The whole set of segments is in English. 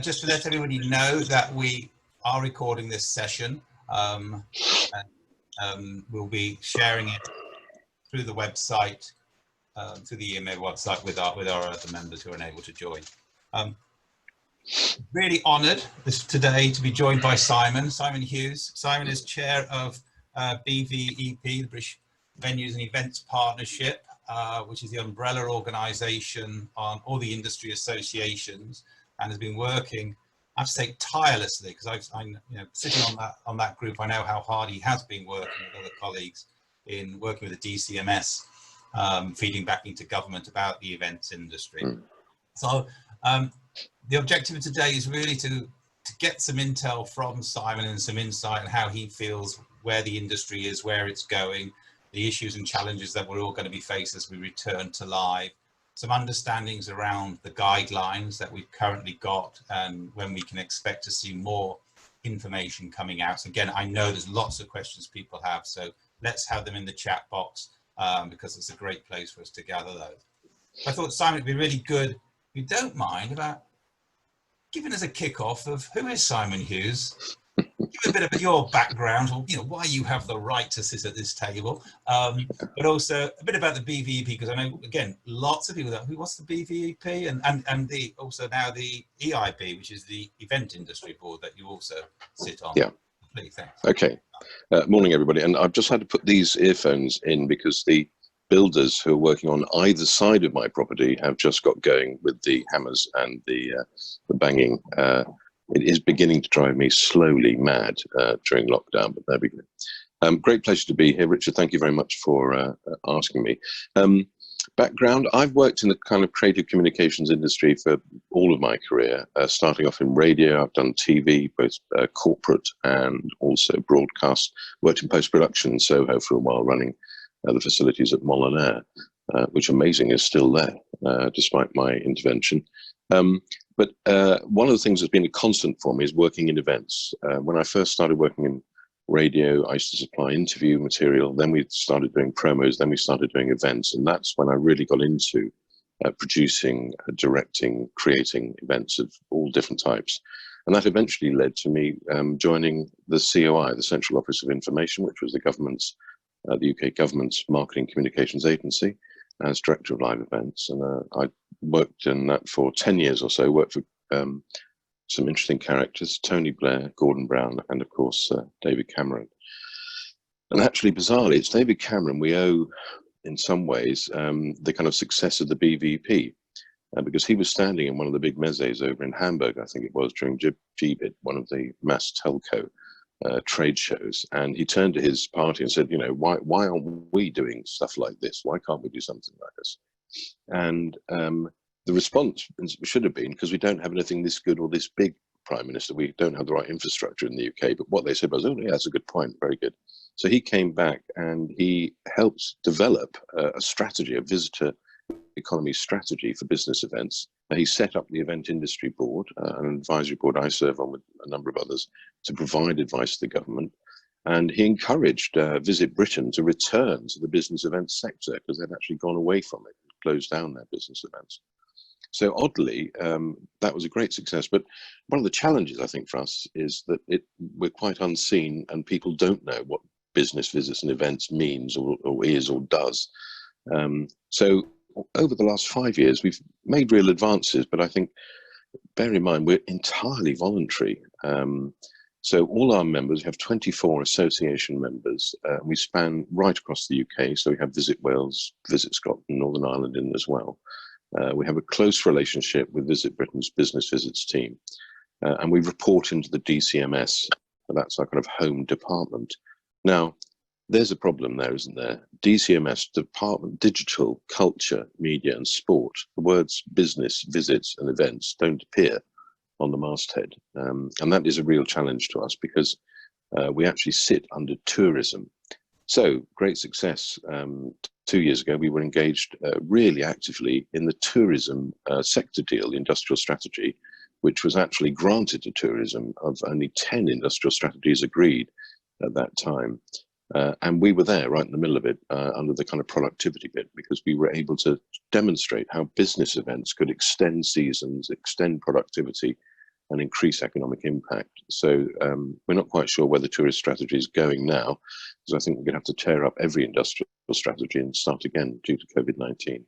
Just to let everybody know that we are recording this session. We'll be sharing it through the website, through the EMA website with our other members who are unable to join. Really honoured today to be joined by Simon Hughes. Simon is chair of BVEP, the British Venues and Events Partnership, which is the umbrella organisation on all the industry associations, and has been working, I have to say, tirelessly, because I'm sitting on that group. I know how hard he has been working with other colleagues in working with the DCMS, feeding back into government about the events industry. So the objective of today is really to get some intel from Simon and some insight on how he feels where the industry is, where it's going, the issues and challenges that we're all going to be faced as we return to live, some understandings around the guidelines that we've currently got and when we can expect to see more information coming out. So again, I know there's lots of questions people have, so let's have them in the chat box because it's a great place for us to gather those. I thought, Simon, it'd be really good, if you don't mind, about giving us a kick-off of who is Simon Hughes. Give a bit of your background, or why you have the right to sit at this table, but also a bit about the BVEP, because I know, again, lots of people that what's the BVEP, and also now the EIB, which is the Event Industry Board that you also sit on. Yeah. Please, thanks. Okay. Morning, everybody. And I've just had to put these earphones in because the builders who are working on either side of my property have just got going with the hammers and the banging. It is beginning to drive me slowly mad during lockdown, but there we go. Great pleasure to be here, Richard. Thank you very much for asking me. Background, I've worked in the kind of creative communications industry for all of my career, starting off in radio. I've done TV, both corporate and also broadcast. Worked in post-production in Soho for a while, running the facilities at Molyneux, which, amazing, is still there, despite my intervention. But one of the things that's been a constant for me is working in events. When I first started working in radio, I used to supply interview material, then we started doing promos, then we started doing events, and that's when I really got into producing, directing, creating events of all different types. And that eventually led to me joining the COI, the Central Office of Information, which was the government's, the UK government's marketing communications agency, as director of live events. And I worked in that for 10 years or so, worked for some interesting characters, Tony Blair, Gordon Brown, and of course, David Cameron. And actually, bizarrely, it's David Cameron we owe, in some ways, the kind of success of the BVP, because he was standing in one of the big mezes over in Hamburg, I think it was, during GBIT, one of the mass telco trade shows, and he turned to his party and said, why aren't we doing stuff like this? Why can't we do something like this? And the response should have been, because we don't have anything this good or this big, Prime Minister, we don't have the right infrastructure in the UK. But what they said was, oh yeah, that's a good point, very good. So he came back and he helped develop a strategy, a visitor economy strategy for business events. He set up the Event Industry Board, an advisory board I serve on with a number of others, to provide advice to the government. And he encouraged Visit Britain to return to the business events sector, because they'd actually gone away from it and closed down their business events. So oddly, that was a great success. But one of the challenges, I think, for us is that we're quite unseen and people don't know what business visits and events means or is or does. So over the last 5 years, we've made real advances, but I think, bear in mind, we're entirely voluntary. So all our members, we have 24 association members. We span right across the UK. So we have Visit Wales, Visit Scotland, Northern Ireland in as well. We have a close relationship with Visit Britain's business visits team. And we report into the DCMS. That's our kind of home department. Now, there's a problem there, isn't there? DCMS, Department Digital, Culture, Media and Sport. The words business, visits and events don't appear on the masthead. And that is a real challenge to us because we actually sit under tourism. So great success. 2 years ago, we were engaged really actively in the tourism sector deal, the industrial strategy, which was actually granted to tourism. Of only 10 industrial strategies agreed at that time. And we were there right in the middle of it under the kind of productivity bit, because we were able to demonstrate how business events could extend seasons, extend productivity, and increase economic impact. So we're not quite sure where the tourist strategy is going now, because I think we're going to have to tear up every industrial strategy and start again due to COVID-19.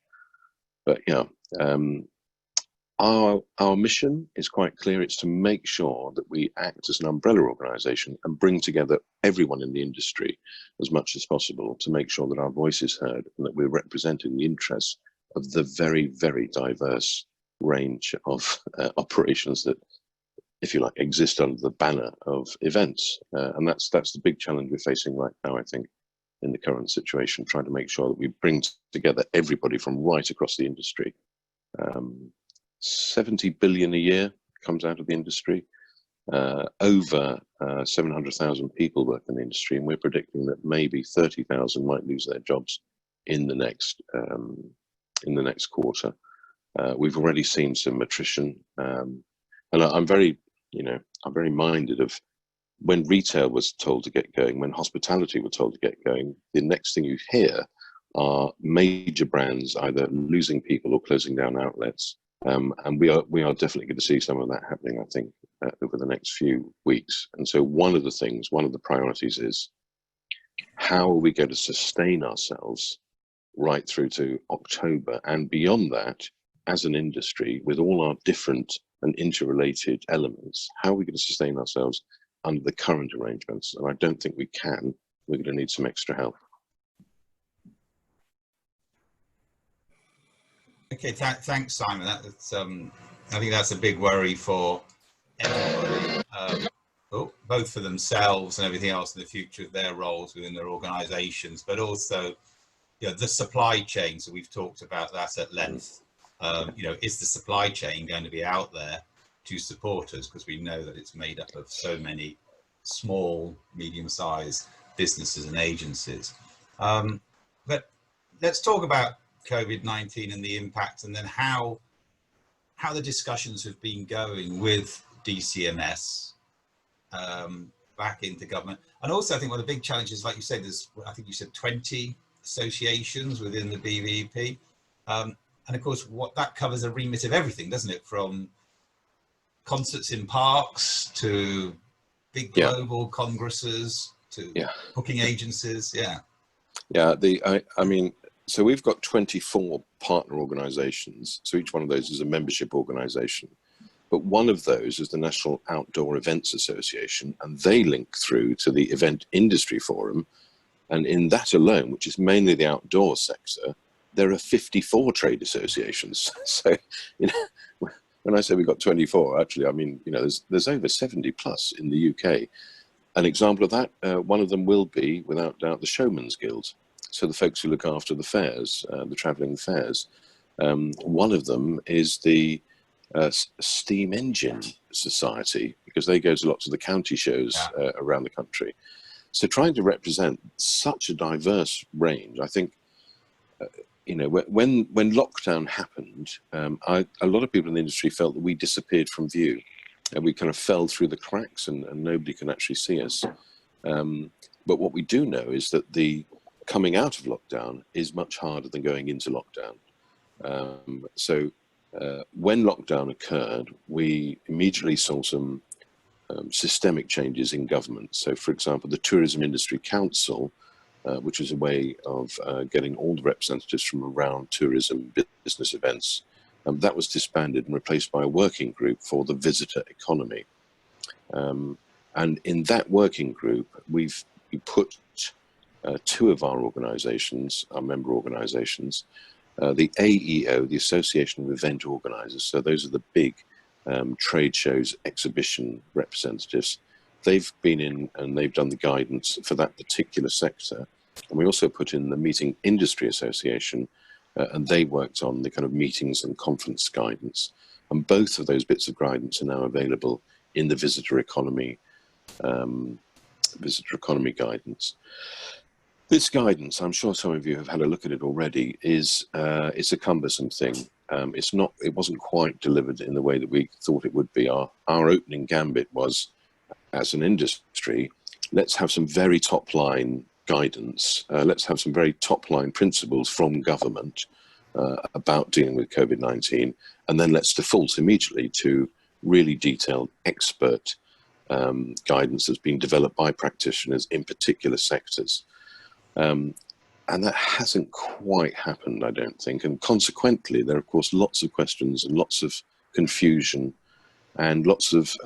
But yeah, our mission is quite clear. It's to make sure that we act as an umbrella organisation and bring together everyone in the industry as much as possible to make sure that our voice is heard and that we're representing the interests of the very, very diverse range of operations that, if you like, exist under the banner of events. And that's the big challenge we're facing right now, I think, in the current situation, trying to make sure that we bring together everybody from right across the industry. 70 billion a year comes out of the industry. Over 700,000 people work in the industry, and we're predicting that maybe 30,000 might lose their jobs in the next quarter. We've already seen some attrition, and I'm very minded of when retail was told to get going, when hospitality were told to get going. The next thing you hear are major brands either losing people or closing down outlets. And we are definitely going to see some of that happening, I think, over the next few weeks. And so one of the priorities is, how are we going to sustain ourselves right through to October and beyond that as an industry with all our different and interrelated elements? How are we going to sustain ourselves under the current arrangements? And I don't think we can. We're going to need some extra help. Okay, thanks, Simon. That's I think that's a big worry for everybody, both for themselves and everything else in the future of their roles within their organisations, but also, the supply chain. So we've talked about that at length. Is the supply chain going to be out there to support us? Because we know that it's made up of so many small, medium-sized businesses and agencies. But let's talk about COVID-19 and the impact, and then how the discussions have been going with DCMS back into government. And also, I think one of the big challenges, like you said, I think you said 20 associations within the BVEP. And of course, what that covers a remit of everything, doesn't it? From concerts in parks to big global congresses to booking agencies. So we've got 24 partner organisations. So each one of those is a membership organisation. But one of those is the National Outdoor Events Association, and they link through to the Event Industry Forum. And in that alone, which is mainly the outdoor sector, there are 54 trade associations. So, when I say we've got 24, actually, I mean, there's over 70 plus in the UK. An example of that, one of them will be, without doubt, the Showman's Guild. So the folks who look after the fairs, the travelling fairs. One of them is the Steam Engine Society, because they go to lots of the county shows around the country. So trying to represent such a diverse range, I think, when lockdown happened, a lot of people in the industry felt that we disappeared from view, and we kind of fell through the cracks, and nobody can actually see us. But what we do know is that the coming out of lockdown is much harder than going into lockdown. So when lockdown occurred, we immediately saw some systemic changes in government. So, for example, the Tourism Industry Council, which is a way of getting all the representatives from around tourism business events, that was disbanded and replaced by a working group for the visitor economy. And in that working group, we put two of our organisations, our member organisations, the AEO, the Association of Event Organisers. So those are the big trade shows, exhibition representatives. They've been in and they've done the guidance for that particular sector. And we also put in the Meeting Industry Association, and they worked on the kind of meetings and conference guidance. And both of those bits of guidance are now available in the visitor economy guidance. This guidance, I'm sure some of you have had a look at it already, is it's a cumbersome thing. It wasn't quite delivered in the way that we thought it would be. Our opening gambit was, as an industry, let's have some very top line guidance. Let's have some very top line principles from government about dealing with COVID-19, and then let's default immediately to really detailed expert guidance that's been developed by practitioners in particular sectors. And that hasn't quite happened, I don't think. And consequently, there are, of course, lots of questions and lots of confusion and lots of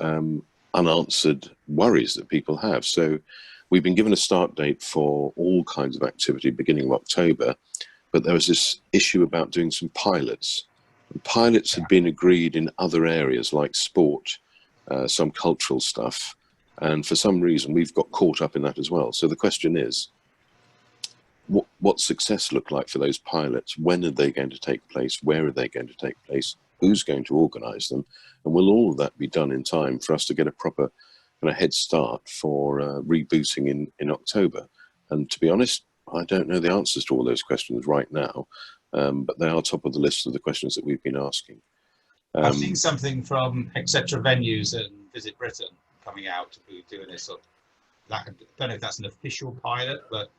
unanswered worries that people have. So we've been given a start date for all kinds of activity beginning of October, but there was this issue about doing some pilots. And pilots had been agreed in other areas like sport, some cultural stuff, and for some reason we've got caught up in that as well. So the question is, what success look like for those pilots? When are they going to take place? Where are they going to take place? Who's going to organise them? And will all of that be done in time for us to get a proper kind of head start for rebooting in October? And to be honest, I don't know the answers to all those questions right now, but they are top of the list of the questions that we've been asking. I've seen something from Etc. Venues and Visit Britain coming out to be doing this sort of, I don't know if that's an official pilot, but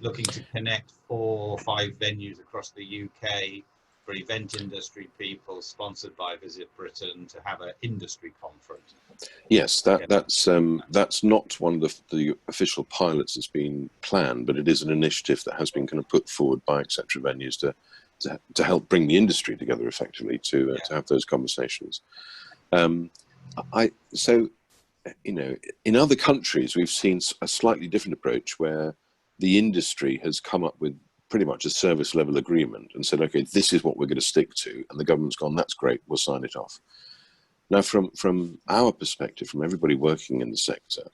looking to connect 4 or 5 venues across the UK for event industry people, sponsored by Visit Britain, to have an industry conference. Yes, that's not one of the official pilots that's been planned, but it is an initiative that has been kind of put forward by Etc. Venues to help bring the industry together effectively to have those conversations. So, you know, in other countries, we've seen a slightly different approach where the industry has come up with pretty much a service level agreement and said, okay, this is what we're going to stick to. And the government's gone, that's great, we'll sign it off. Now, from our perspective, from everybody working in the sector,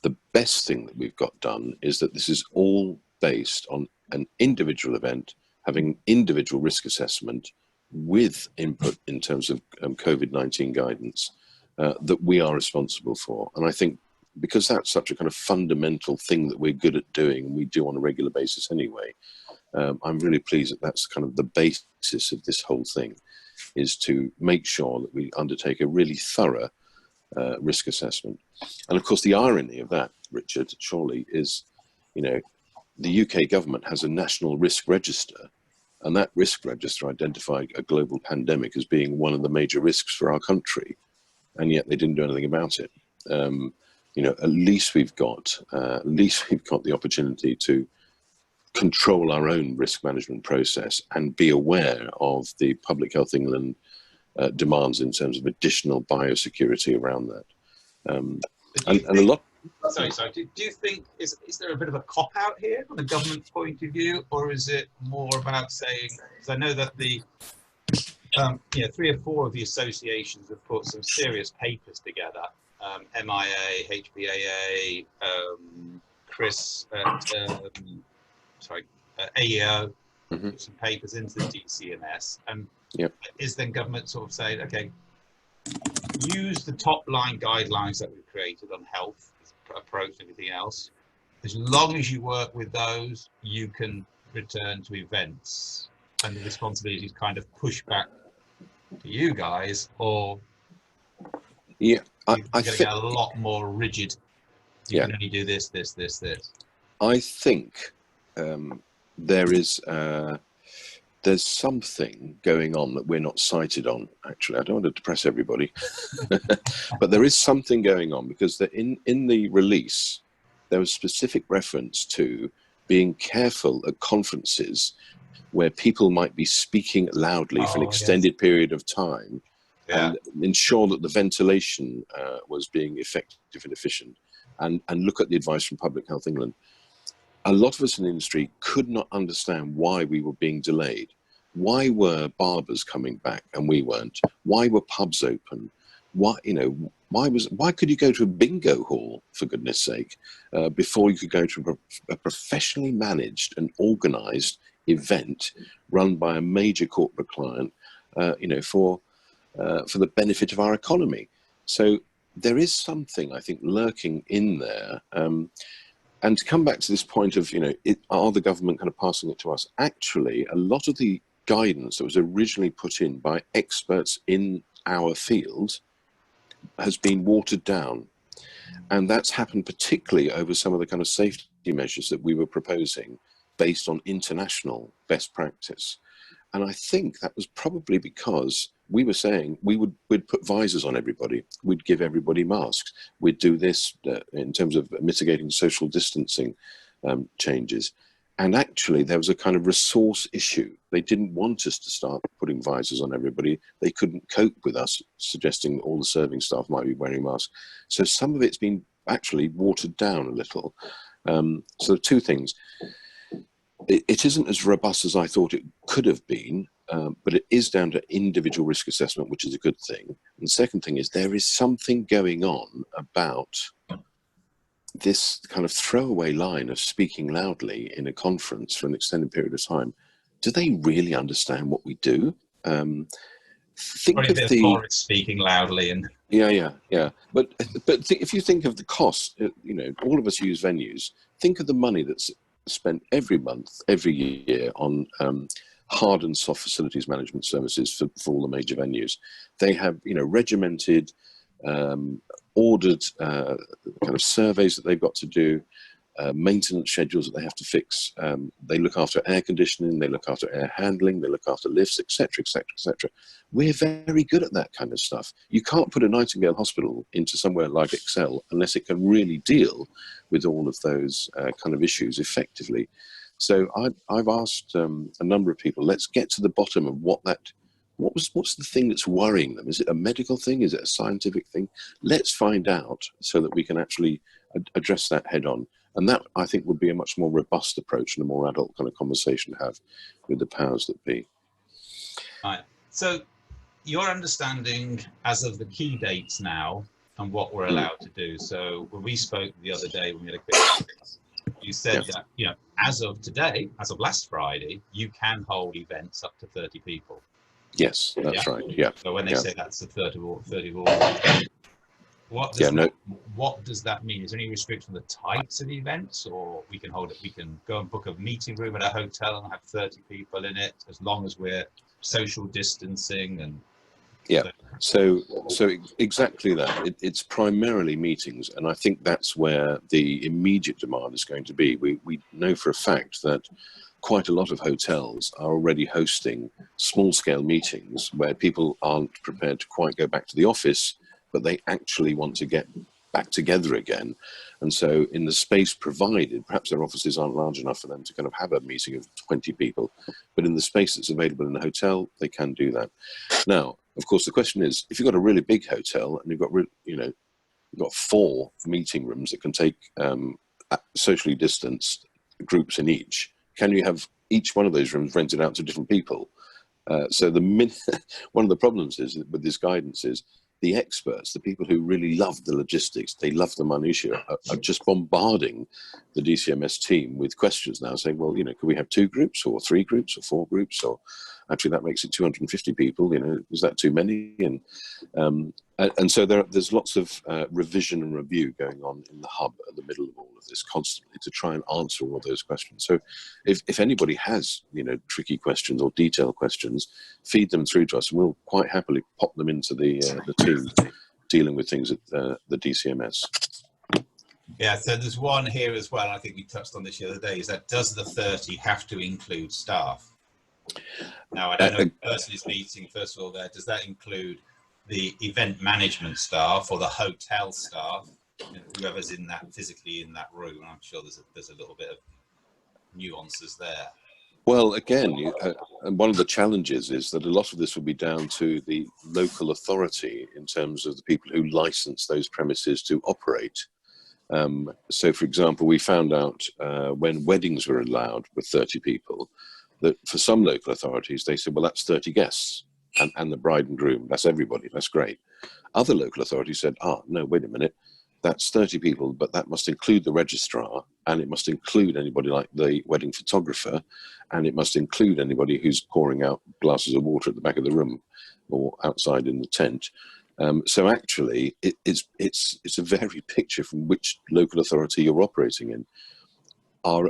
the best thing that we've got done is that this is all based on an individual event, having individual risk assessment with input in terms of COVID-19 guidance that we are responsible for. And I think because that's such a kind of fundamental thing that we're good at doing, and we do on a regular basis anyway, I'm really pleased that that's kind of the basis of this whole thing, is to make sure that we undertake a really thorough risk assessment. And of course, the irony of that, Richard, surely, is, you know, the UK government has a national risk register, and that risk register identified a global pandemic as being one of the major risks for our country, and yet they didn't do anything about it. You know, at least we've got the opportunity to control our own risk management process and be aware of the Public Health England demands in terms of additional biosecurity around that. And a lot. Sorry. Do you think is there a bit of a cop out here from the government's point of view, or is it more about saying? Because I know that the 3 or 4 of the associations have put some serious papers together. MIA, HBAA, Chris AEO, some papers into the DCMS, and is then government sort of saying, okay, use the top line guidelines that we've created on health approach and everything else. As long as you work with those, you can return to events, and the responsibility is kind of pushed back to you guys, or I think a lot more rigid. You can only do this. I think there's something going on that we're not cited on. Actually, I don't want to depress everybody, but there is something going on, because in the release there was specific reference to being careful at conferences where people might be speaking loudly for an extended period of time, and ensure that the ventilation was being effective and efficient, and look at the advice from Public Health England. A lot of us in the industry could not understand why we were being delayed. Why were barbers coming back and we weren't? Why were pubs open? Why could you go to a bingo hall, for goodness sake, before you could go to a professionally managed and organised event run by a major corporate client, for the benefit of our economy? So there is something, I think, lurking in there. And to come back to this point of, are the government kind of passing it to us? Actually, a lot of the guidance that was originally put in by experts in our field has been watered down. And that's happened particularly over some of the kind of safety measures that we were proposing based on international best practice. And I think that was probably because we were saying we'd put visors on everybody, we'd give everybody masks, we'd do this in terms of mitigating social distancing changes. And actually, there was a kind of resource issue. They didn't want us to start putting visors on everybody. They couldn't cope with us suggesting all the serving staff might be wearing masks. So some of it's been actually watered down a little. So two things. It isn't as robust as I thought it could have been, but it is down to individual risk assessment, which is a good thing. And the second thing is there is something going on about this kind of throwaway line of speaking loudly in a conference for an extended period of time. Do they really understand what we do? Think Probably of a bit the of Boris speaking loudly and yeah. But if you think of the cost, you know, all of us use venues. Think of the money that's spent every month, every year on hard and soft facilities management services for all the major venues. They have, you know, regimented, ordered kind of surveys that they've got to do, maintenance schedules that they have to fix. They look after air conditioning, they look after air handling, they look after lifts, etc., etc., etc. We're very good at that kind of stuff. You can't put a Nightingale hospital into somewhere like Excel unless it can really deal with all of those kind of issues effectively. So I've asked a number of people, let's get to the bottom of what's the thing that's worrying them? Is it a medical thing? Is it a scientific thing? Let's find out so that we can actually address that head on. And that, I think, would be a much more robust approach and a more adult kind of conversation to have with the powers that be. right. So your understanding as of the key dates now and what we're allowed to do. So when we spoke the other day, when we had a quick, you said that, you know, as of today, as of last Friday, you can hold events up to 30 people. Yes, that's right. Yeah. So when they say that's the 3rd of August, what does that mean? Is there any restriction on the types of events, or we can go and book a meeting room at a hotel and have 30 people in it, as long as we're social distancing and so exactly that. It's primarily meetings, and I think that's where the immediate demand is going to be. We know for a fact that quite a lot of hotels are already hosting small-scale meetings where people aren't prepared to quite go back to the office, but they actually want to get back together again. And so in the space provided, perhaps their offices aren't large enough for them to kind of have a meeting of 20 people, but in the space that's available in the hotel, they can do that. Now, of course, the question is, if you've got a really big hotel and you've got 4 meeting rooms that can take socially distanced groups in each, can you have each one of those rooms rented out to different people? So one of the problems is with this guidance is the experts, the people who really love the logistics, they love the minutiae, are just bombarding the DCMS team with questions now, saying, well, you know, could we have 2 groups or 3 groups or 4 groups, or actually that makes it 250 people, you know, is that too many? And so there's lots of revision and review going on in the hub at the middle of all of this constantly to try and answer all of those questions. So if anybody has, you know, tricky questions or detailed questions, feed them through to us and we'll quite happily pop them into the team dealing with things at the DCMS. Yeah, so there's one here as well, I think we touched on this the other day, is that does the 30 have to include staff? Now, I don't know, person is meeting, first of all, does that include the event management staff or the hotel staff, whoever's physically in that room? I'm sure there's a little bit of nuances there. Well, again, and one of the challenges is that a lot of this will be down to the local authority in terms of the people who license those premises to operate. So, for example, we found out when weddings were allowed with 30 people, that for some local authorities, they said, well, that's 30 guests and the bride and groom, that's everybody, that's great. Other local authorities said, no, wait a minute, that's 30 people, but that must include the registrar, and it must include anybody like the wedding photographer, and it must include anybody who's pouring out glasses of water at the back of the room or outside in the tent. So actually, it's a varied picture from which local authority you're operating in. Our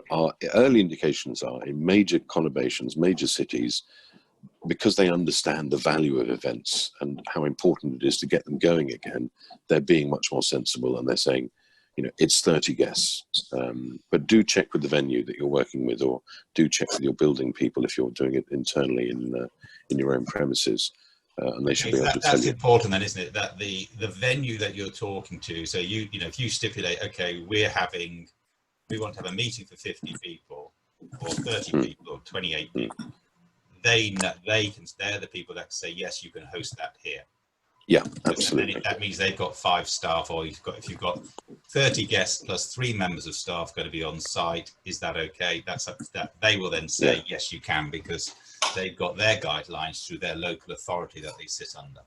early indications are in major conurbations, major cities, because they understand the value of events and how important it is to get them going again, they're being much more sensible, and they're saying, it's 30 guests. But do check with the venue that you're working with, or do check with your building people if you're doing it internally in your own premises. And they should be able to tell you. That's important then, isn't it? That the venue that you're talking to, so if you stipulate, okay, we want to have a meeting for 50 people or 30 people or 28 people, they're the people that say, yes, you can host that here. Yeah, absolutely. That means they've got 5 staff, or if you've got 30 guests plus 3 members of staff going to be on site, is that okay? That's up to that. They will then say, yes, you can, because they've got their guidelines through their local authority that they sit under.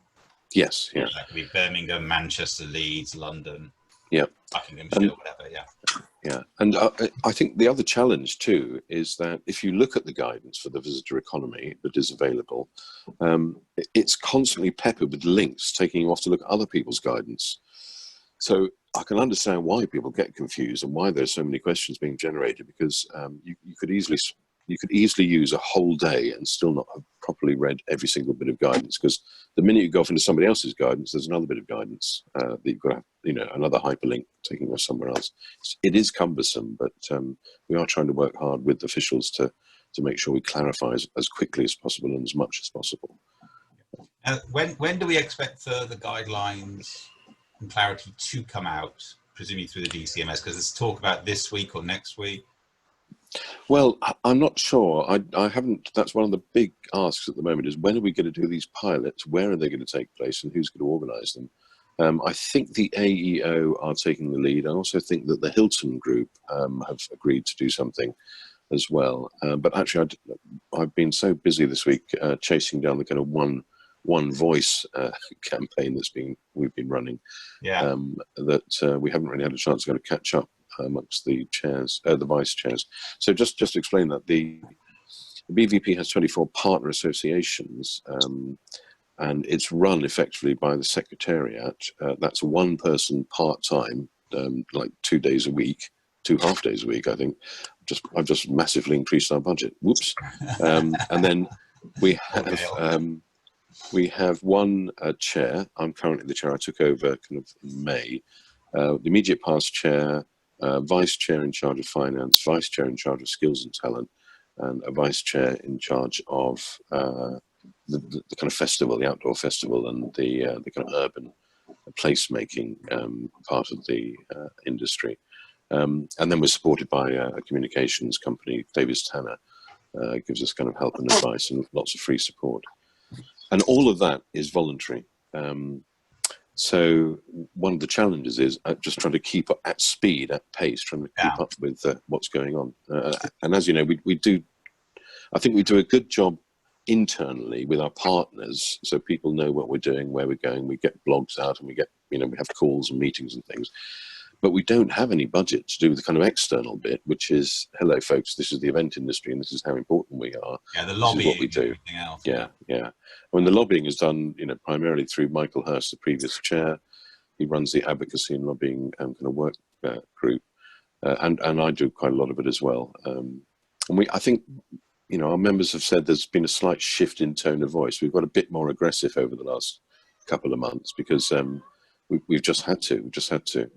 Yes, yeah. That could be Birmingham, Manchester, Leeds, London, Buckinghamshire, whatever, Yeah, and I think the other challenge too is that if you look at the guidance for the visitor economy that is available, it's constantly peppered with links taking you off to look at other people's guidance. So I can understand why people get confused and why there's so many questions being generated, because you could easily use a whole day and still not have properly read every single bit of guidance, because the minute you go off into somebody else's guidance, there's another bit of guidance that you've got to have, another hyperlink taking us somewhere else. It is cumbersome, but we are trying to work hard with officials to make sure we clarify as quickly as possible and as much as possible. When do we expect further guidelines and clarity to come out, presumably through the DCMS? Because there's talk about this week or next week. Well, I'm not sure. I haven't. That's one of the big asks at the moment, is when are we going to do these pilots? Where are they going to take place, and who's going to organise them? I think the AEO are taking the lead. I also think that the Hilton Group have agreed to do something as well. But actually, I've been so busy this week chasing down the kind of one voice campaign we've been running, that we haven't really had a chance to go to catch up amongst the chairs, the vice chairs. So just to explain that, the BVP has 24 partner associations, and it's run effectively by the Secretariat. That's one person part-time, like 2 days a week, 2 half-days a week, I think. I've just massively increased our budget. Whoops. And then we have one chair. I'm currently the chair. I took over kind of in May. The immediate past chair, vice chair in charge of finance, vice chair in charge of skills and talent, and a vice chair in charge of the kind of festival, the outdoor festival, and the kind of urban placemaking part of the industry. And then we're supported by a communications company, Davis Tanner, gives us kind of help and advice and lots of free support. And all of that is voluntary. So one of the challenges is just trying to keep up at speed, at pace, trying to keep up with what's going on. And as you know, I think we do a good job internally with our partners, so people know what we're doing, where we're going. We get blogs out, and we have calls and meetings and things. But we don't have any budget to do the kind of external bit, which is, hello, folks, this is the event industry, and this is how important we are. Yeah, the lobbying. This is what we do. Else. Yeah. I mean, the lobbying is done, primarily through Michael Hurst, the previous chair. He runs the advocacy and lobbying kind of work group, and I do quite a lot of it as well. And I think, our members have said there's been a slight shift in tone of voice. We've got a bit more aggressive over the last couple of months because we've just had to.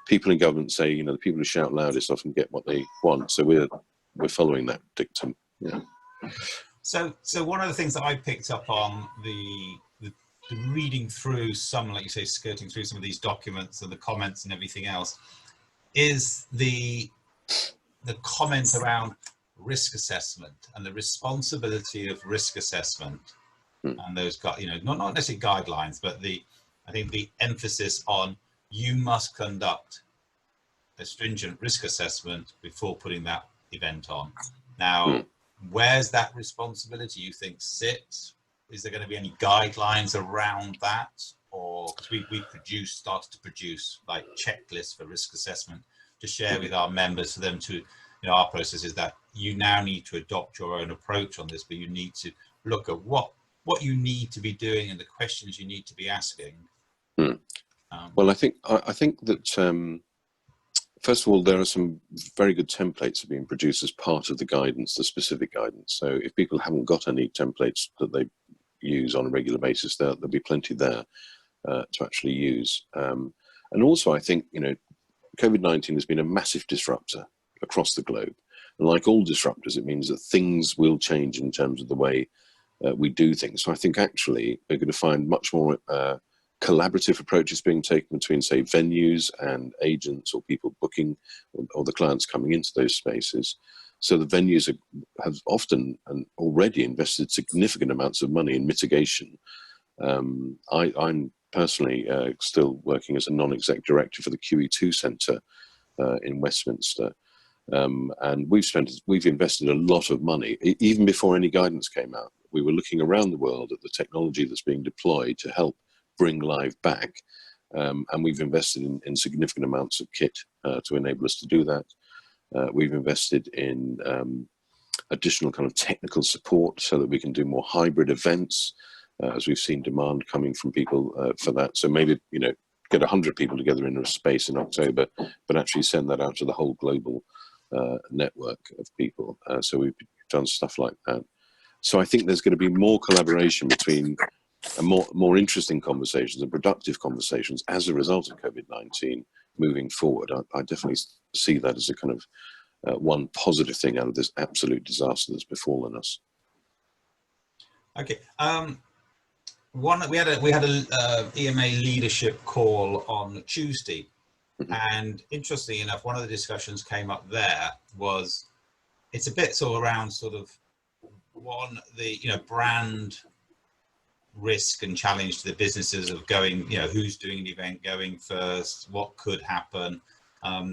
People in government say, the people who shout loudest often get what they want. So we're following that dictum. Yeah. So one of the things that I picked up on the reading through some, like you say, skirting through some of these documents and the comments and everything else, is the comment around risk assessment and the responsibility of risk assessment, and those not necessarily guidelines, but I think the emphasis on you must conduct a stringent risk assessment before putting that event on. Now, where's that responsibility, you think, sit? Is there going to be any guidelines around that? Or, because we started to produce like checklists for risk assessment to share with our members, for them to, our process is that you now need to adopt your own approach on this, but you need to look at what you need to be doing and the questions you need to be asking. Well, I think that first of all, there are some very good templates being produced as part of the guidance, the specific guidance. So if people haven't got any templates that they use on a regular basis, there'll be plenty there to actually use. And also, I think COVID-19 has been a massive disruptor across the globe. And like all disruptors, it means that things will change in terms of the way we do things. So I think actually we're going to find much more collaborative approaches being taken between, say, venues and agents or people booking or the clients coming into those spaces. So the venues have often and already invested significant amounts of money in mitigation. I'm personally still working as a non-exec director for the QE2 Centre in Westminster. And we've invested a lot of money, even before any guidance came out. We were looking around the world at the technology that's being deployed to help bring live back. And we've invested in significant amounts of kit to enable us to do that. We've invested in additional kind of technical support so that we can do more hybrid events, as we've seen demand coming from people for that. So maybe, get 100 people together in a space in October, but actually send that out to the whole global network of people. So we've done stuff like that. So I think there's going to be more collaboration between more interesting conversations and productive conversations as a result of COVID-19 moving forward. I definitely see that as a kind of one positive thing out of this absolute disaster that's befallen us. Okay. We had a EMA leadership call on Tuesday, and interestingly enough, one of the discussions came up there was it's a bit sort of around sort of the brand risk and challenge to the businesses of going, who's doing an event, going first, what could happen.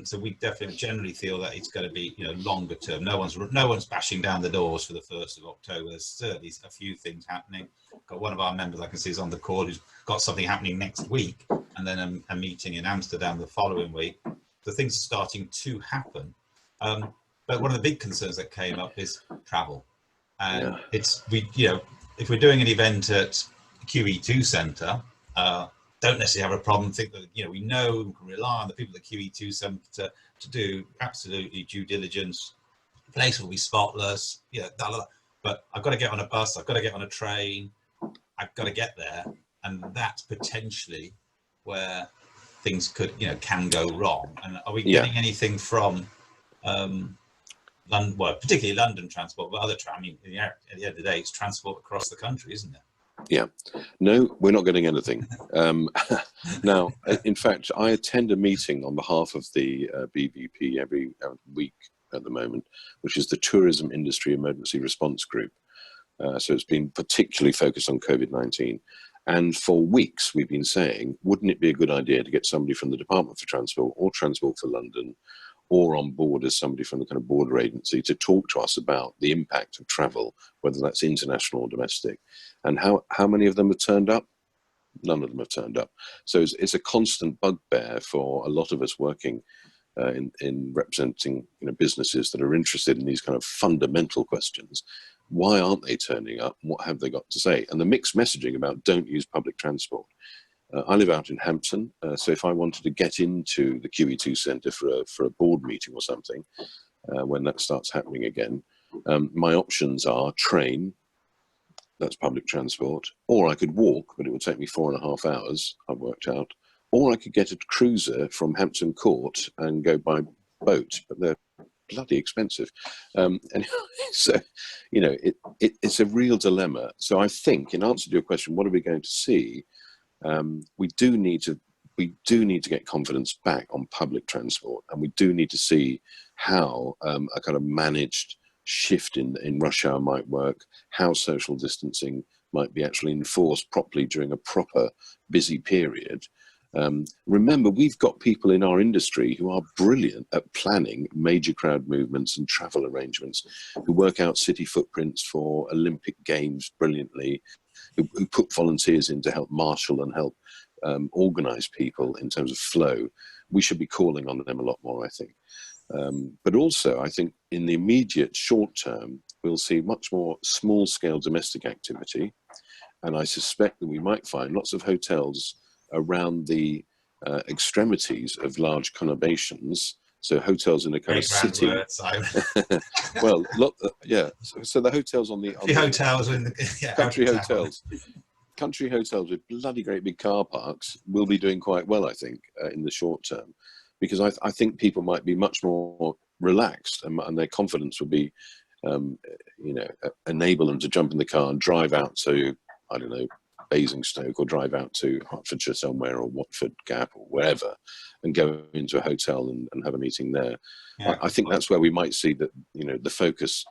So we definitely generally feel that it's going to be longer term. No one's bashing down the doors for the 1st of October. There's certainly a few things happening. Got one of our members I can see is on the call who's got something happening next week, and then a meeting in Amsterdam the following week. So things are starting to happen. But one of the big concerns that came up is travel, and if we're doing an event at QE2 Centre, don't necessarily have a problem. Think that we know we can rely on the people at QE2 Centre to do absolutely due diligence. The place will be spotless. But I've got to get on a bus. I've got to get on a train. I've got to get there, and that's potentially where things can go wrong. And are we getting anything from London? Well, particularly London transport, but other at the end of the day, it's transport across the country, isn't it? Yeah, no, we're not getting anything. Now, in fact, I attend a meeting on behalf of the BVP every week at the moment, which is the Tourism Industry Emergency Response Group. So it's been particularly focused on COVID-19. And for weeks, we've been saying, wouldn't it be a good idea to get somebody from the Department for Transport or Transport for London or on board as somebody from the kind of border agency to talk to us about the impact of travel, whether that's international or domestic. And how many of them have turned up? None of them have turned up. So it's a constant bugbear for a lot of us working in representing businesses that are interested in these kind of fundamental questions. Why aren't they turning up? What have they got to say? And the mixed messaging about don't use public transport. I live out in Hampton, so if I wanted to get into the QE2 Centre for a board meeting or something, when that starts happening again, my options are train, that's public transport, or I could walk, but it would take me 4.5 hours, I've worked out, or I could get a cruiser from Hampton Court and go by boat, but they're bloody expensive. And so, it's a real dilemma. So I think, in answer to your question, what are we going to see? We do need to get confidence back on public transport, and we do need to see how a kind of managed shift in rush hour might work, how social distancing might be actually enforced properly during a proper busy period. Remember, we've got people in our industry who are brilliant at planning major crowd movements and travel arrangements, who work out city footprints for Olympic Games brilliantly, who put volunteers in to help marshal and help organize people in terms of flow. We should be calling on them a lot more, I think. But also, I think in the immediate short term, we'll see much more small-scale domestic activity. And I suspect that we might find lots of hotels around the extremities of large conurbations. So hotels in a kind of city. Well, look, So the hotels on the hotels in the country hotels. Country hotels with bloody great big car parks will be doing quite well, I think, in the short term. because I think people might be much more relaxed, and their confidence would be, enable them to jump in the car and drive out to, I don't know, Basingstoke, or drive out to Hertfordshire somewhere, or Watford Gap, or wherever, and go into a hotel and have a meeting there. Yeah. I think that's where we might see that, the focus.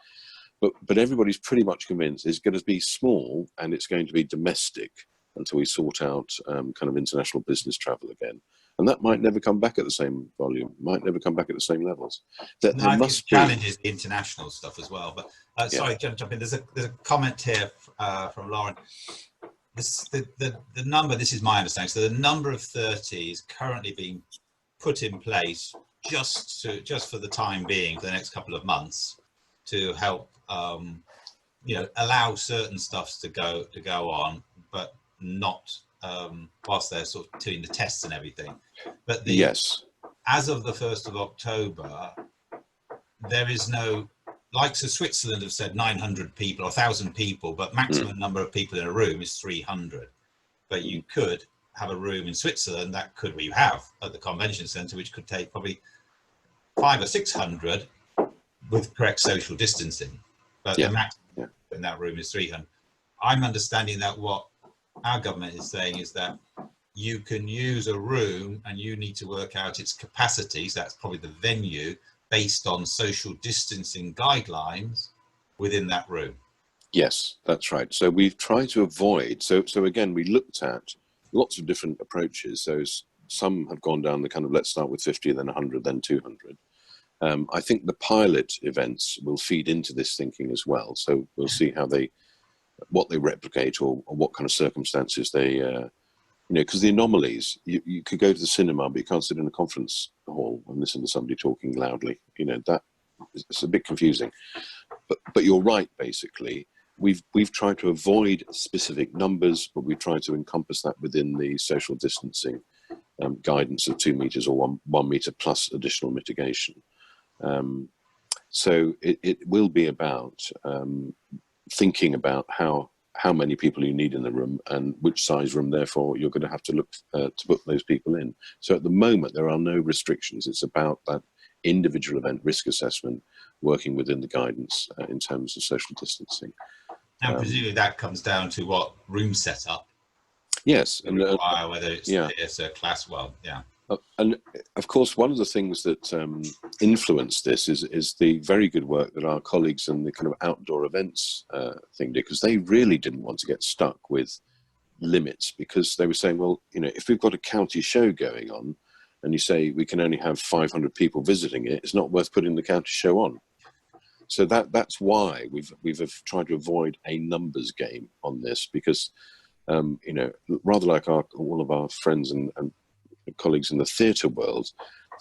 But everybody's pretty much convinced it's going to be small, and it's going to be domestic until we sort out kind of international business travel again. And that might never come back at the same volume, might never come back at the same levels. I think the challenge is the international stuff as well. But sorry, jump in. There's a comment here from Lauren. The number, this is my understanding, so the number of 30 is currently being put in place just for the time being, for the next couple of months, to help allow certain stuffs to go on, but not whilst they're sort of doing the tests and everything. But yes, as of the 1st of October, there is no, like, so Switzerland have said 900 people or 1,000 people, but maximum number of people in a room is 300. But you could have a room in Switzerland where you have at the convention centre, which could take probably 500 or 600 with correct social distancing. But the maximum in that room is 300. I'm understanding that what our government is saying is that you can use a room and you need to work out its capacities, that's probably the venue, based on social distancing guidelines within that room. Yes, that's right. So we've tried to avoid, so again, we looked at lots of different approaches. So some have gone down the kind of, let's start with 50, then 100, then 200. I think the pilot events will feed into this thinking as well. So we'll see what they replicate, or what kind of circumstances they, because the anomalies, you could go to the cinema, but you can't sit in a conference hall and listen to somebody talking loudly. That it's a bit confusing. But you're right, basically. We've tried to avoid specific numbers, but we've tried to encompass that within the social distancing guidance of 2 meters, or 1 meter plus additional mitigation. So it will be about thinking about how many people you need in the room, and which size room, therefore, you're going to have to look to put those people in. So at the moment, there are no restrictions. It's about that individual event risk assessment, working within the guidance in terms of social distancing. And presumably that comes down to what room setup. Yes. And whether it's a class, and of course, one of the things that influenced this is the very good work that our colleagues in the kind of outdoor events thing did, because they really didn't want to get stuck with limits, because they were saying, well, if we've got a county show going on and you say we can only have 500 people visiting it, it's not worth putting the county show on. So that's why we've tried to avoid a numbers game on this, because rather like all of our friends and colleagues in the theatre world,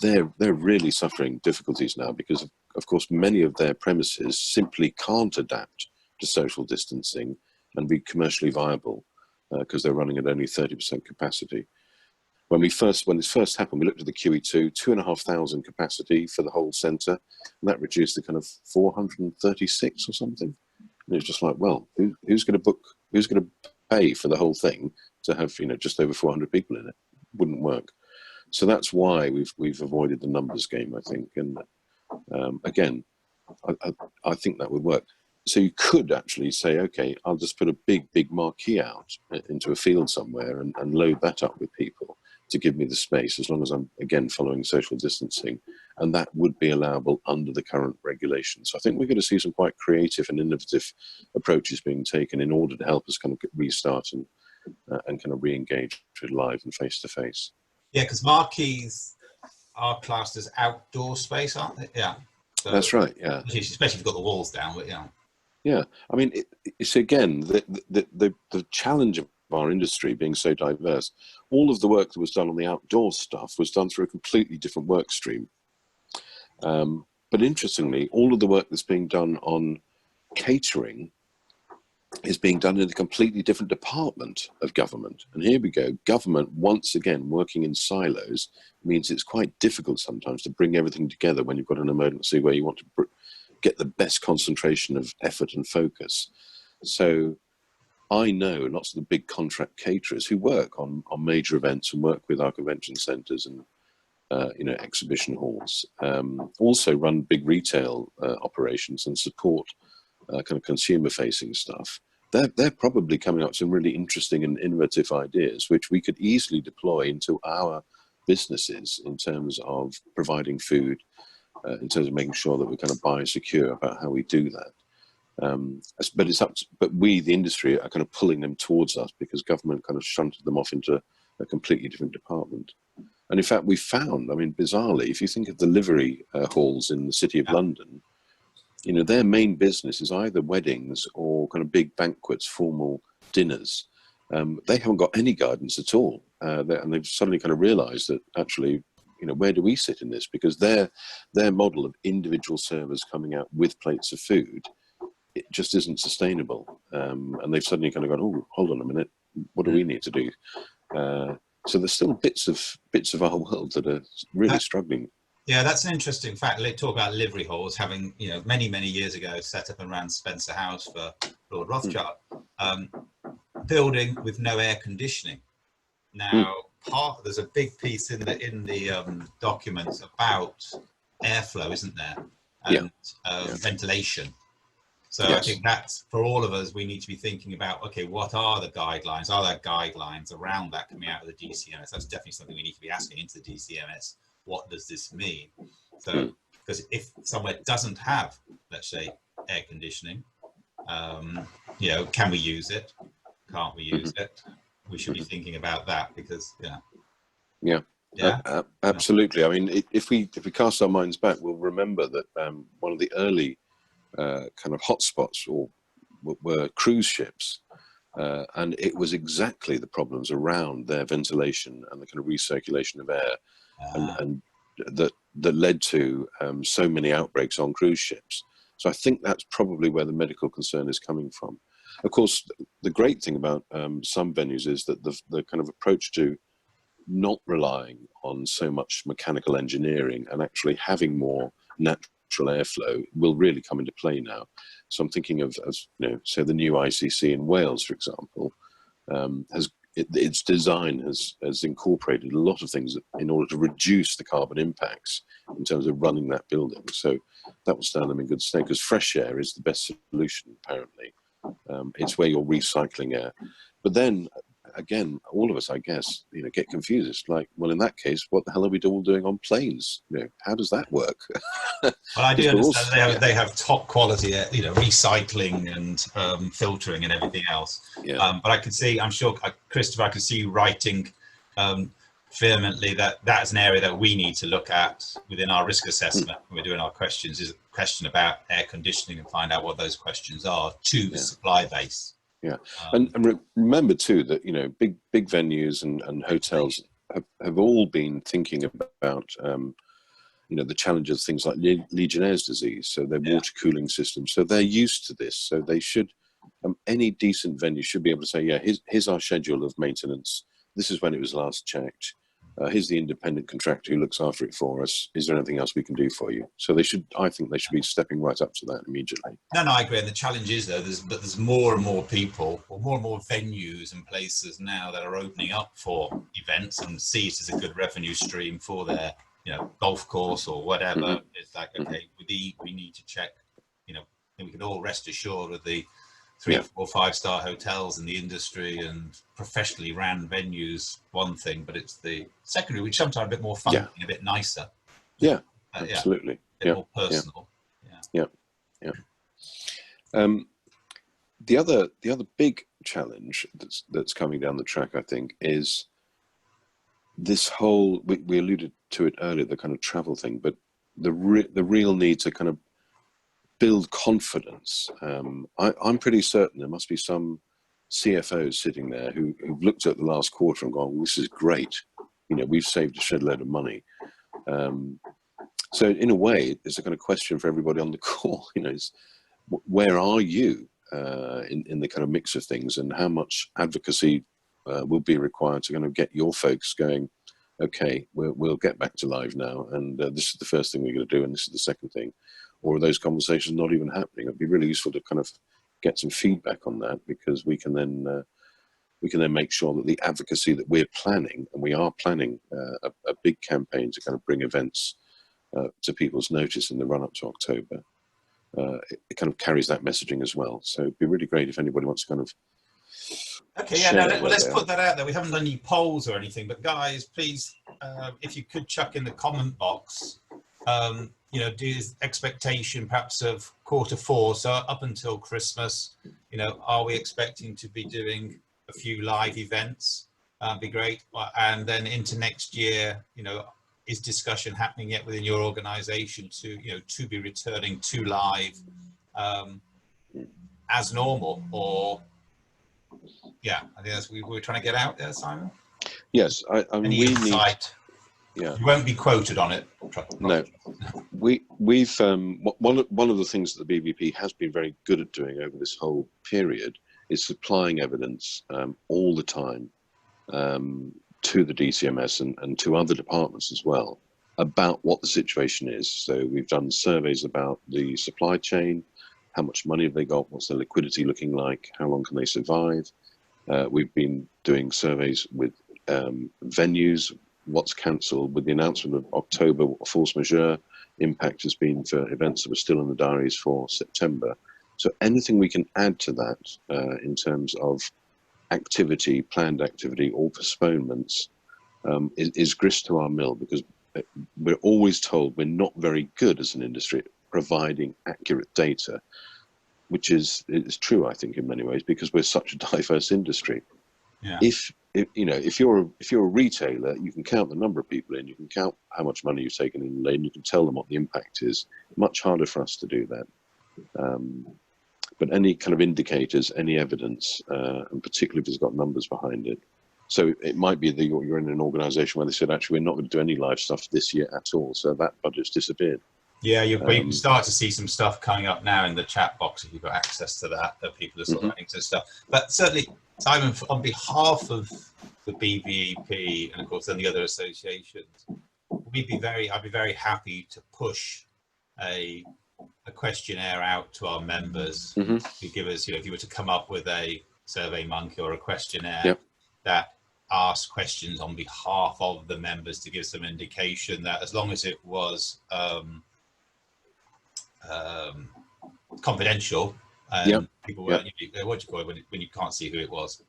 they're really suffering difficulties now, because of course many of their premises simply can't adapt to social distancing and be commercially viable, because they're running at only 30% capacity. When this first happened, we looked at the QE2, 2,500 capacity for the whole centre, and that reduced to kind of 436 or something. And it's just like, well, who's going to pay for the whole thing to have just over 400 people in it? Wouldn't work. So that's why we've avoided the numbers game, I think. And again, I think that would work. So you could actually say, okay, I'll just put a big marquee out into a field somewhere and load that up with people to give me the space, as long as I'm, again, following social distancing. And that would be allowable under the current regulations. So I think we're going to see some quite creative and innovative approaches being taken in order to help us kind of restart and kind of re-engage with live and face-to-face. Yeah, because marquees are classed as outdoor space, aren't they? Yeah. So, that's right, yeah. Especially if you've got the walls down, but yeah. Yeah, I mean, it's again, the challenge of our industry being so diverse. All of the work that was done on the outdoor stuff was done through a completely different work stream. But interestingly, all of the work that's being done on catering is being done in a completely different department of government. And here we go. Government, once again, working in silos means it's quite difficult sometimes to bring everything together when you've got an emergency where you want to get the best concentration of effort and focus. So I know lots of the big contract caterers who work on major events and work with our convention centres and exhibition halls. Also run big retail operations and support kind of consumer-facing stuff. They're probably coming up with some really interesting and innovative ideas, which we could easily deploy into our businesses in terms of providing food, in terms of making sure that we're kind of biosecure about how we do that. But but we, the industry, are kind of pulling them towards us because government kind of shunted them off into a completely different department. And in fact, we found, I mean, bizarrely, if you think of the livery halls in the City of London, their main business is either weddings or kind of big banquets, formal dinners. They haven't got any guidance at all. And they've suddenly kind of realized that actually, where do we sit in this? Because their model of individual servers coming out with plates of food, it just isn't sustainable. And they've suddenly kind of gone, oh, hold on a minute, what do we need to do? So there's still bits of our world that are really struggling. Yeah, that's an interesting fact. They talk about livery halls, having many years ago set up and ran Spencer House for Lord Rothschild, building with no air conditioning. Now, there's a big piece in the documents about airflow, isn't there? And ventilation. So I think that's, for all of us, we need to be thinking about, okay, what are the guidelines? Are there guidelines around that coming out of the DCMS? That's definitely something we need to be asking into the DCMS. What does this mean? So, because if somewhere doesn't have, let's say, air conditioning, can we use it? Can't we use it? We should be thinking about that because, absolutely. I mean, if we cast our minds back, we'll remember that one of the early kind of hotspots were cruise ships, and it was exactly the problems around their ventilation and the kind of recirculation of air, and that led to so many outbreaks on cruise ships. So I think that's probably where the medical concern is coming from. Of course, the great thing about some venues is that the kind of approach to not relying on so much mechanical engineering and actually having more natural airflow will really come into play now. So I'm thinking of, say the new ICC in Wales, for example, its design has incorporated a lot of things in order to reduce the carbon impacts in terms of running that building. So that will stand them in good stead because fresh air is the best solution, apparently. It's where you're recycling air. But then, again, all of us, I guess, get confused. It's like, well, in that case, what the hell are we all doing on planes? How does that work? Well, I do understand they have top quality, recycling and filtering and everything else. Yeah. But I can see, I'm sure, Christopher, I can see you writing vehemently that that's an area that we need to look at within our risk assessment when we're doing our questions, is a question about air conditioning and find out what those questions are to the supply base. Yeah, and remember too that big venues and hotels have all been thinking about the challenges, things like Legionnaire's disease. So their water cooling systems. So they're used to this. So they should, any decent venue should be able to say, here's our schedule of maintenance. This is when it was last checked. Here's the independent contractor who looks after it for us. Is there anything else we can do for you? So I think they should be stepping right up to that immediately. No, I agree. And the challenge is though, there's more and more people, or more and more venues and places now that are opening up for events and see it as a good revenue stream for their, golf course or whatever. It's like, okay, we need to check, and we can all rest assured of the 3, 4, 5-star hotels in the industry and professionally ran venues, one thing, but it's the secondary, which sometimes a bit more fun, a bit nicer. Yeah, absolutely. A bit more personal. Yeah. The other big challenge that's coming down the track, I think, is this whole, we alluded to it earlier, the kind of travel thing, but the real need to kind of build confidence. I'm pretty certain there must be some CFOs sitting there who've looked at the last quarter and gone, well, this is great. We've saved a shed load of money. So in a way, it's a kind of question for everybody on the call, is where are you in the kind of mix of things, and how much advocacy will be required to kind of get your folks going, okay, we'll get back to live now. And this is the first thing we're going to do. And this is the second thing. Or are those conversations not even happening? It'd be really useful to kind of get some feedback on that, because we can then we can then make sure that the advocacy that we're planning, and we are planning a big campaign to kind of bring events to people's notice in the run-up to October, it kind of carries that messaging as well. So it'd be really great if anybody wants to kind of Okay, yeah, no, well, let's put that out there. We haven't done any polls or anything, but guys, please, if you could chuck in the comment box, you know, do expectation perhaps of Q4, so up until Christmas, you know, are we expecting to be doing a few live events? Be great. And then into next year, you know, is discussion happening yet within your organization to, you know, to be returning to live as normal? Or yeah, I think that's what we're trying to get out there, Simon. Yes, I mean, we need. Yeah, you won't be quoted on it. No, we've one of the things that the BVP has been very good at doing over this whole period is supplying evidence all the time to the DCMS and to other departments as well about what the situation is. So we've done surveys about the supply chain, how much money have they got, what's their liquidity looking like, how long can they survive. We've been doing surveys with venues, what's cancelled, with the announcement of October, what force majeure impact has been for events that were still in the diaries for September. So anything we can add to that in terms of activity, planned activity, or postponements is grist to our mill, because we're always told we're not very good as an industry at providing accurate data, which is true, I think, in many ways, because we're such a diverse industry. Yeah. If you're a retailer, you can count the number of people in, you can count how much money you've taken in, and you can tell them what the impact is. Much harder for us to do that. But any kind of indicators, any evidence, and particularly if it's got numbers behind it. So it might be that you're in an organisation where they said, actually, we're not going to do any live stuff this year at all. So that budget's disappeared. Yeah, you can start to see some stuff coming up now in the chat box if you've got access to that people are sort of adding to stuff. But certainly, Simon, on behalf of the BVEP and of course then the other associations, I'd be very happy to push a questionnaire out to our members to give us, you know, if you were to come up with a Survey Monkey or a questionnaire that asks questions on behalf of the members, to give some indication that as long as it was confidential and people weren't, what do you call it when you can't see who it was?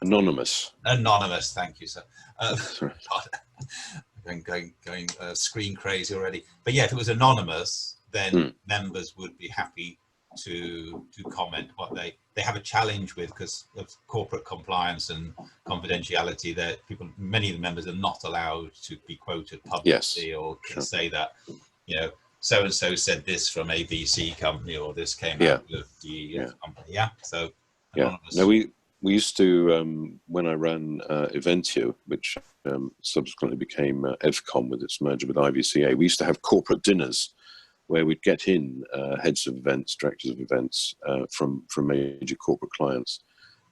Anonymous. Anonymous, thank you, sir. going screen crazy already. But yeah, if it was anonymous, then members would be happy to comment what they have a challenge with because of corporate compliance and confidentiality. That many of the members are not allowed to be quoted publicly or can say that, you know, so and so said this from ABC company or this came out of the company. Yeah. So anonymous. No, we used to when I ran Eventio, which subsequently became EVCOM with its merger with IVCA. We used to have corporate dinners where we'd get in heads of events, directors of events from major corporate clients.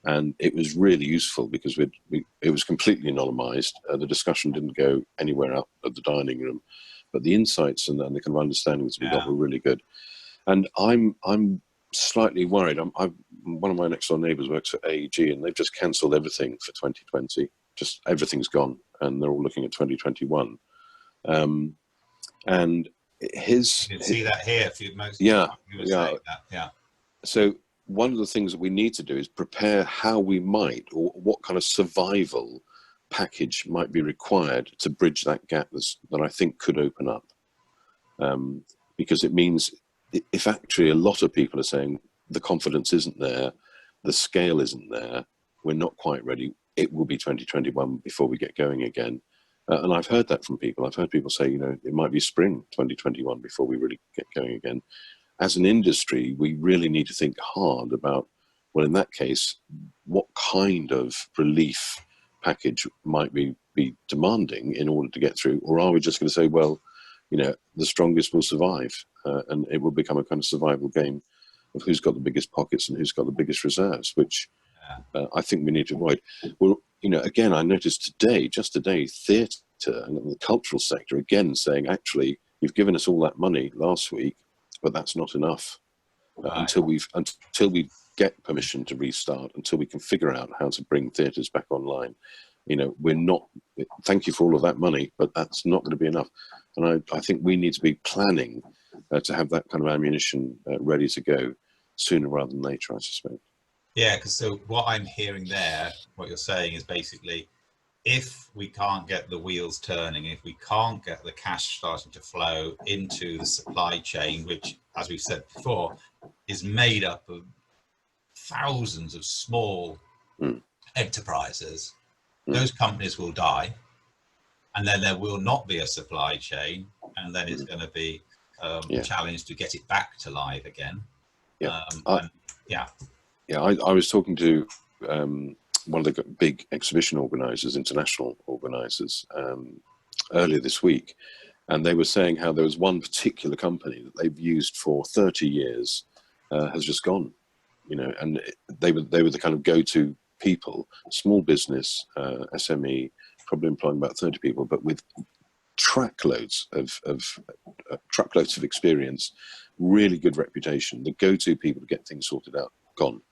And it was really useful because it was completely anonymized. The discussion didn't go anywhere out of the dining room, but the insights and the kind of understandings we got were really good. And I'm slightly worried. One of my next door neighbours works for AEG, and they've just cancelled everything for 2020. Just everything's gone, and they're all looking at 2021. And you can see that here. So one of the things that we need to do is prepare how we might, or what kind of survival package might be required to bridge that gap that I think could open up. Because it means if actually a lot of people are saying the confidence isn't there, the scale isn't there, we're not quite ready, it will be 2021 before we get going again. And I've heard that from people. I've heard people say, you know, it might be spring 2021 before we really get going again. As an industry, we really need to think hard about, well, in that case, what kind of relief package might we be demanding in order to get through? Or are we just going to say, well, you know, the strongest will survive, and it will become a kind of survival game of who's got the biggest pockets and who's got the biggest reserves, which I think we need to avoid. Well, you know, again, I noticed just today, theatre and the cultural sector again saying, actually, you've given us all that money last week, but that's not enough until we've get permission to restart, until we can figure out how to bring theatres back online, we're not, thank you for all of that money, but that's not going to be enough. And I think we need to be planning to have that kind of ammunition ready to go sooner rather than later, I suspect. Yeah, because so what I'm hearing there, what you're saying is basically, if we can't get the wheels turning, if we can't get the cash starting to flow into the supply chain, which, as we've said before, is made up of thousands of small enterprises, those companies will die, and then there will not be a supply chain, and then it's going to be a challenge to get it back to live again. I was talking to one of the big exhibition organisers, international organisers, earlier this week, and they were saying how there was one particular company that they've used for 30 years has just gone, and they were the kind of go-to people, small business, SME, probably employing about 30 people, but with truckloads of experience, really good reputation, the go-to people to get things sorted out, gone.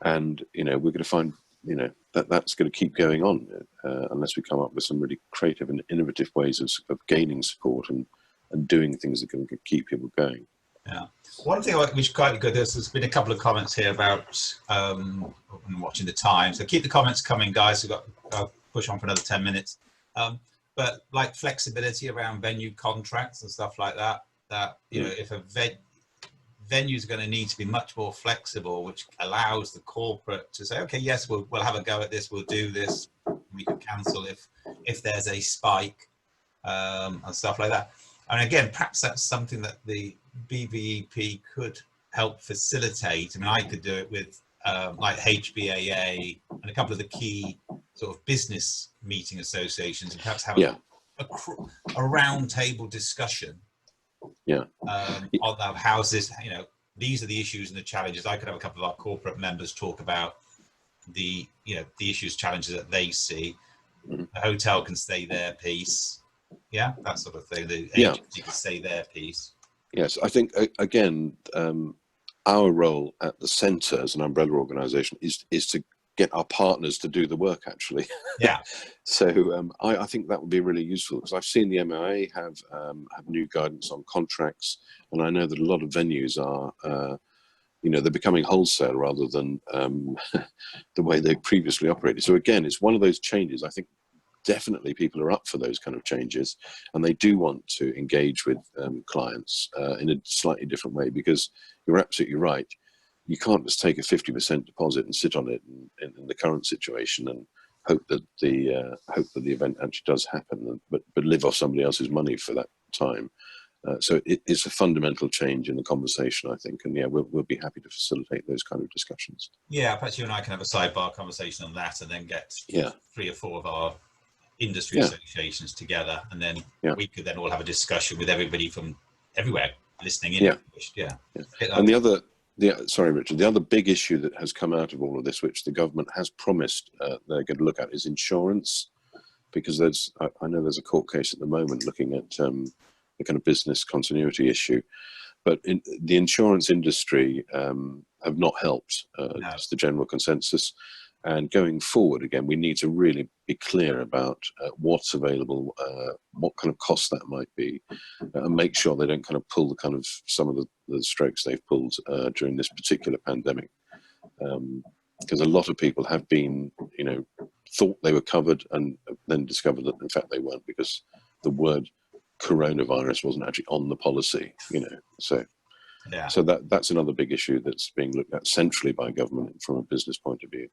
And we're going to find that's going to keep going on unless we come up with some really creative and innovative ways of gaining support and doing things that can keep people going. Yeah, one thing which is quite good, there's been a couple of comments here about watching the time, so keep the comments coming, guys. We've got push on for another 10 minutes, but like flexibility around venue contracts and stuff like that, if a venue is going to need to be much more flexible, which allows the corporate to say, okay, yes, we'll have a go at this, we'll do this, we can cancel if there's a spike, and stuff like that. And again, perhaps that's something that the BVEP could help facilitate. I mean, I could do it with like HBAA and a couple of the key sort of business meeting associations, and perhaps have a round table discussion on how this, these are the issues and the challenges. I could have a couple of our corporate members talk about the issues, challenges that they see. The hotel can say their piece. Yeah, that sort of thing. The agency can say their piece. Yes, I think, again, our role at the centre as an umbrella organisation is to get our partners to do the work, actually. Yeah. So I think that would be really useful, because I've seen the MOA have new guidance on contracts, and I know that a lot of venues are, they're becoming wholesale rather than the way they previously operated. So again, it's one of those changes. I think definitely people are up for those kind of changes, and they do want to engage with clients in a slightly different way, because you're absolutely right. You can't just take a 50% deposit and sit on it in the current situation and hope that the event actually does happen, but live off somebody else's money for that time. So it's a fundamental change in the conversation, I think, and we'll be happy to facilitate those kind of discussions. Yeah, perhaps you and I can have a sidebar conversation on that, and then get 3 or 4 of our industry associations together, and then we could then all have a discussion with everybody from everywhere listening in. And the other, sorry, Richard, the other big issue that has come out of all of this, which the government has promised they're going to look at, is insurance, because I know there's a court case at the moment looking at the kind of business continuity issue, but the insurance industry have not helped. It's the general consensus. And going forward, again, we need to really be clear about what's available, what kind of cost that might be, and make sure they don't kind of pull some of the strokes they've pulled during this particular pandemic. Because a lot of people have been, thought they were covered and then discovered that in fact they weren't, because the word coronavirus wasn't actually on the policy, So that's another big issue that's being looked at centrally by government from a business point of view.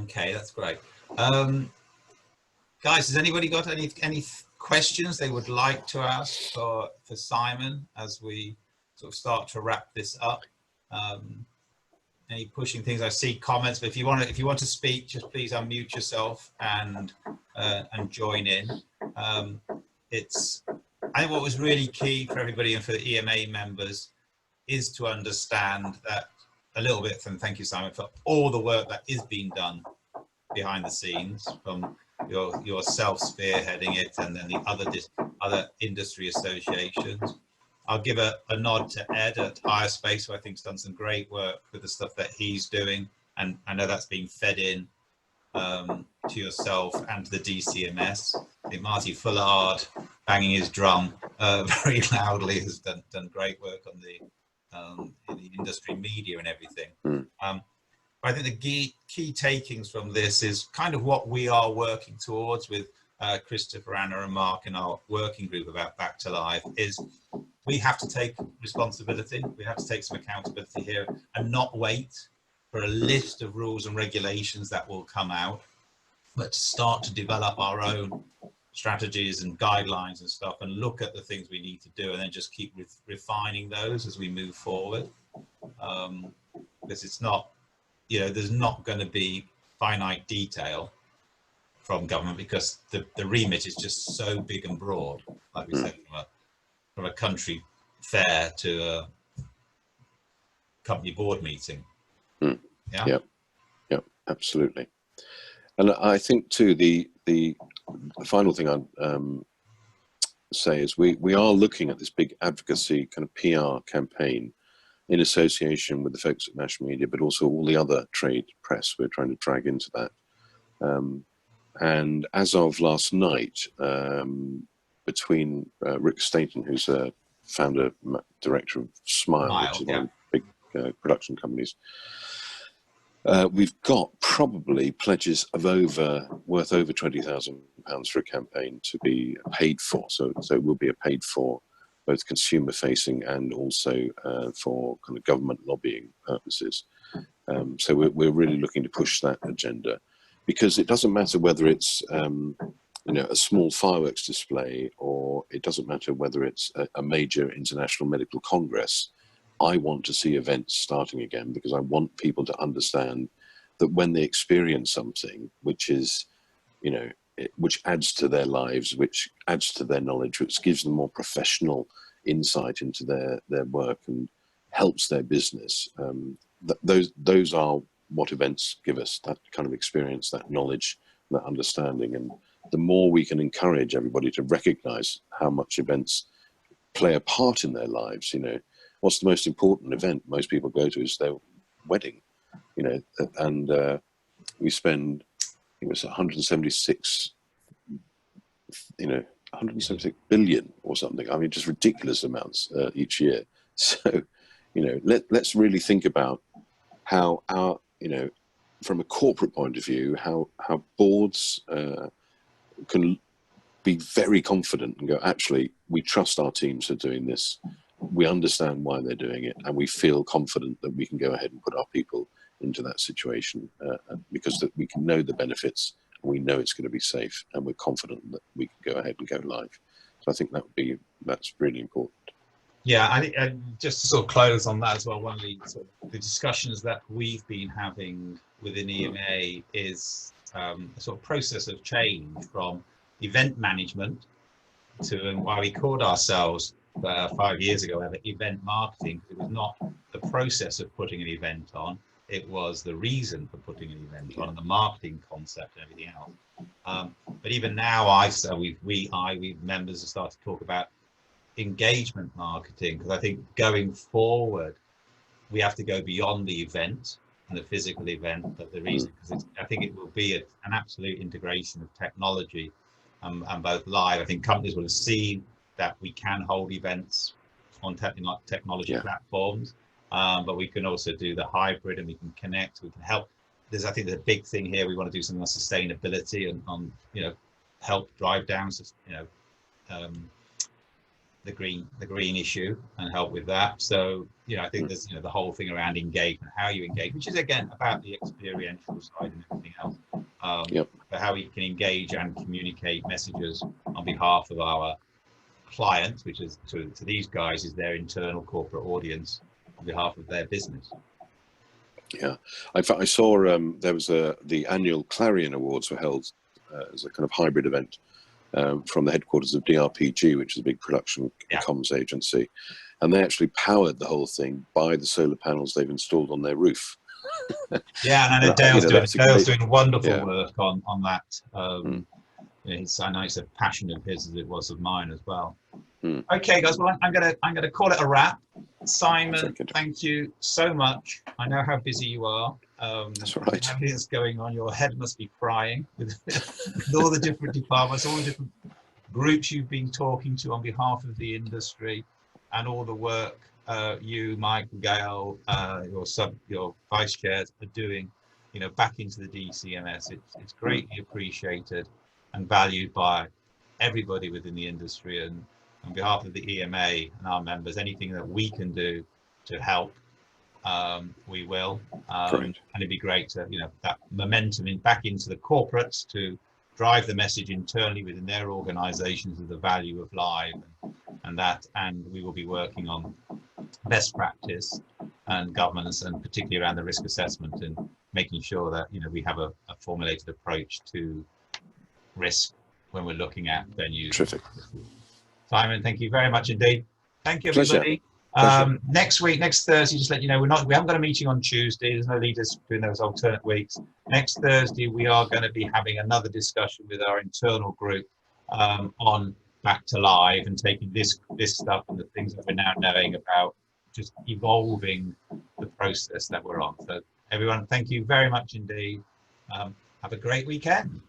Okay, that's great. Guys, has anybody got any questions they would like to ask for Simon as we sort of start to wrap this up? Any pushing things? I see comments, but if you want to speak, just please unmute yourself and join in. I think what was really key for everybody and for the EMA members is to understand that a little bit from, thank you, Simon, for all the work that is being done behind the scenes, from yourself spearheading it, and then the other industry associations. I'll give a nod to Ed at Higher Space, who I think's done some great work with the stuff that he's doing, and I know that's being fed in to yourself and to the DCMS. I think Marty Fullard, banging his drum very loudly, has done great work on in the industry media and everything. I think the key takings from this is kind of what we are working towards with Christopher, Anna and Mark in our working group about Back to Life, is we have to take responsibility. We have to take some accountability here and not wait for a list of rules and regulations that will come out, but to start to develop our own strategies and guidelines and stuff, and look at the things we need to do, and then just keep refining those as we move forward. Because it's not, there's not going to be finite detail from government, because the remit is just so big and broad, like we said, from a country fair to a company board meeting. Yeah, absolutely. And I think too, the final thing I'd say is we are looking at this big advocacy kind of PR campaign in association with the folks at National Media, but also all the other trade press we're trying to drag into that. And as of last night, between Rick Staten, who's a founder, director of Smile, which is one of the big production companies, we've got probably pledges of worth over £20,000 for a campaign to be paid for. So it will be a paid for both consumer facing and also for kind of government lobbying purposes. So we're really looking to push that agenda, because it doesn't matter whether it's a small fireworks display, or it doesn't matter whether it's a major international medical congress. I want to see events starting again, because I want people to understand that when they experience something which is, which adds to their lives, which adds to their knowledge, which gives them more professional insight into their work and helps their business, those are what events give us, that kind of experience, that knowledge, that understanding. And the more we can encourage everybody to recognize how much events play a part in their lives, what's the most important event most people go to is their wedding, and we spend, I think it was 176 billion or something. I mean, just ridiculous amounts each year. So, let's really think about how our, from a corporate point of view, how boards can be very confident and go, actually, we trust our teams are doing this. We understand why they're doing it, and we feel confident that we can go ahead and put our people into that situation because we can know the benefits, and we know it's going to be safe, and we're confident that we can go ahead and go live. So I think that's really important. Yeah, I think just to sort of close on that as well, one of the discussions that we've been having within EMA is a sort of process of change from event management to, and why we called ourselves 5 years ago event marketing, because it was not the process of putting an event on, it was the reason for putting an event on, and the marketing concept and everything else. But even now, we members have started to talk about engagement marketing, because I think going forward we have to go beyond the event and the physical event, but the reason, because I think it will be an absolute integration of technology and both live. I think companies will have seen that we can hold events on technology platforms, but we can also do the hybrid, and we can connect, we can help. I think there's a big thing here. We want to do something on sustainability and on, help drive down, the green issue and help with that. So, I think there's, the whole thing around engagement, how you engage, which is again about the experiential side and everything else. But how we can engage and communicate messages on behalf of our clients, which is to these guys is their internal corporate audience, on behalf of their business. Yeah, I saw there was the annual Clarion Awards were held as a kind of hybrid event from the headquarters of DRPG, which is a big production comms agency, and they actually powered the whole thing by the solar panels they've installed on their roof. Yeah, and I know Dale's doing wonderful work on that. I know it's a passion of his as it was of mine as well. Mm. Okay, guys. Well, I'm gonna call it a wrap. Simon, Good. thank you so much. I know how busy you are. That's right. Everything that's going on, your head must be frying with, with all the different departments, all the different groups you've been talking to on behalf of the industry, and all the work you, Mike, Gail, your vice chairs are doing, back into the DCMS. It's greatly appreciated and valued by everybody within the industry. And on behalf of the EMA and our members, anything that we can do to help, we will. And it'd be great to, that momentum back into the corporates to drive the message internally within their organizations of the value of live and we will be working on best practice and governance, and particularly around the risk assessment and making sure that we have a formulated approach to risk when we're looking at venues. Terrific. Simon, thank you very much indeed. Thank you, everybody. Next week, next Thursday, just let you know, we haven't got a meeting on Tuesday. There's no leaders doing those alternate weeks. Next Thursday, we are going to be having another discussion with our internal group on back to live and taking this stuff and the things that we're now knowing about, just evolving the process that we're on. So everyone, thank you very much indeed. Have a great weekend.